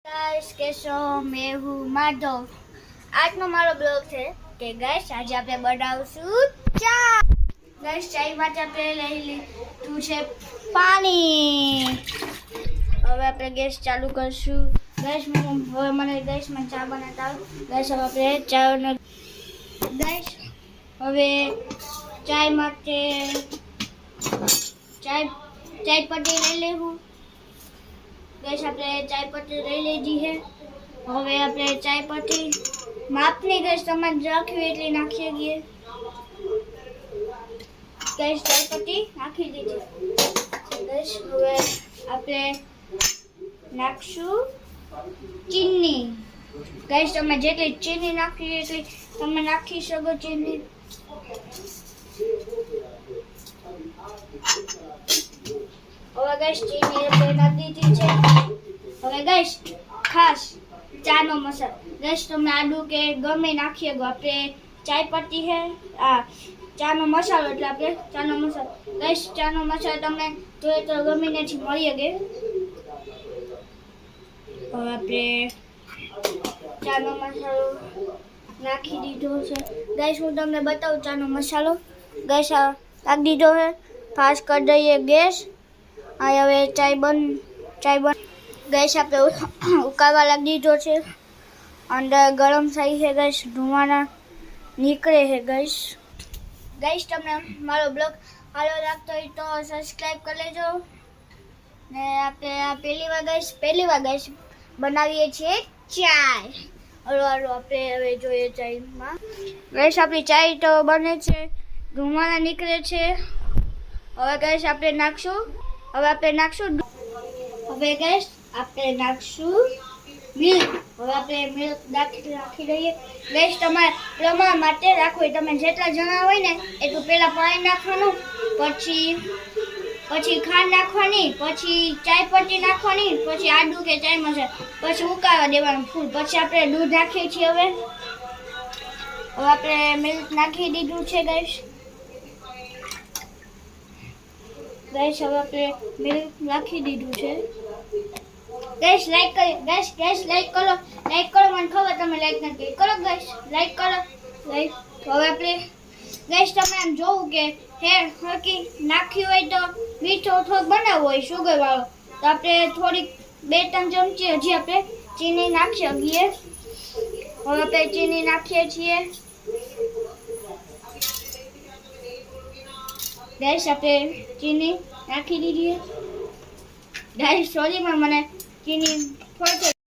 Guys कैसे हो? मैं हूँ माधव। आज નો મારો બ્લોગ છે કે ગાઈસ આજે આપણે બનાવશું ચા। ગાઈસ ચાય માટે આપણે લઈ લીધું છે પાણી। હવે આપણે ગેસ ચાલુ કરશું। ગાઈસ હવે મને ગેસમાં ચા બનાવતા આવડે। ગાઈસ હવે આપણે ચાનો ગાઈસ હવે ચાય માટે ચાય પત્તી લઈ લેવું। गैस આપણે ચાય પત્તી લઈ લીધી છે। હવે આપણે ચાય પત્તી માપની ગેસ તમારે રાખવી એટલી નાખી દઈએ। ગેસ ચાય પત્તી નાખી દીધી। ગેસ હવે આપણે નાખશું ચીની। ગેસ તમે જેટલી ચીની નાખવી એટલી તમે નાખી શકો ચીની। હવે ગેસ ચીની આપણે નાખી દીધી છે। હવે ગેસ ખાસ ચાનો મસાલો ગેસ તમે આદુ કે ગમે નાખીએ ગો આપણે ચાય પત્તી છે આ ચાનો મસાલો એટલે આપણે ચાનો મસાલો ગેસ ચાનો મસાલો તમે જોઈએ તો ગમે ત્યાંથી મળી શકે। હવે આપણે ચાનો મસાલો નાખી દીધો છે। ગેસ હું તમને બતાવું ચાનો મસાલો ગેસ નાખી દીધો છે। ફાસ્ટ કરી દઈએ ગેસ। આ હવે ચાય બન गैस आप उकाळवा लग दीधो छे। अंदर गरम थई है गैस धुआना निकले है गैस। गैस तमने मारो ब्लॉग हालो लागतो होय तो सब्सक्राइब कर लेजो ने आपणे आ पहली बार गैस बनावीए छे चाय। हलो आपणे हवे जोईए चाय में गैस आपणी चाय तो बने छे धुआना निकले छे। हवे गैस आपणे नाखशुं હવે ગેસ આપણે નાખશું મિલ્ક। હવે આપણે મિલ્ક નાખી દઈએ। ગેસ તમારે પ્રમાણ માટે રાખવું હોય તમે જેટલા જણા હોય ને એટલું પહેલા પાણી નાખવાનું પછી ખાંડ નાખવાની પછી ચાય પત્તી નાખવાની પછી આદુ કે ચાય મસાલો પછી ઉકાળવા દેવાનું ફૂલ પછી આપણે દૂધ નાખીએ છીએ। હવે આપણે મિલ્ક નાખી દીધું છે ગેસ। गैस હવે આપણે મિલ્ક નાખી દીધું છે। गैस लाइक करो गैस लाइक करो મને ખબર તમે લાઈક નથી કરો ગેસ લાઈક કરો લાઈક। હવે આપણે ગેસ તમે આમ જોવું કે હેર હરકી નાખી હોય તો મીઠો થોડોક બનાવવો હોય સુગર વાળો તો આપણે થોડીક 2-3 ચમચી હજી આપણે ચીની નાખી શકીએ। હવે આપણે ચીની નાખીએ છીએ। गैस આપણે ચીની નાખી દીધી। ગેસ સોરી પણ મને ચીની થોડી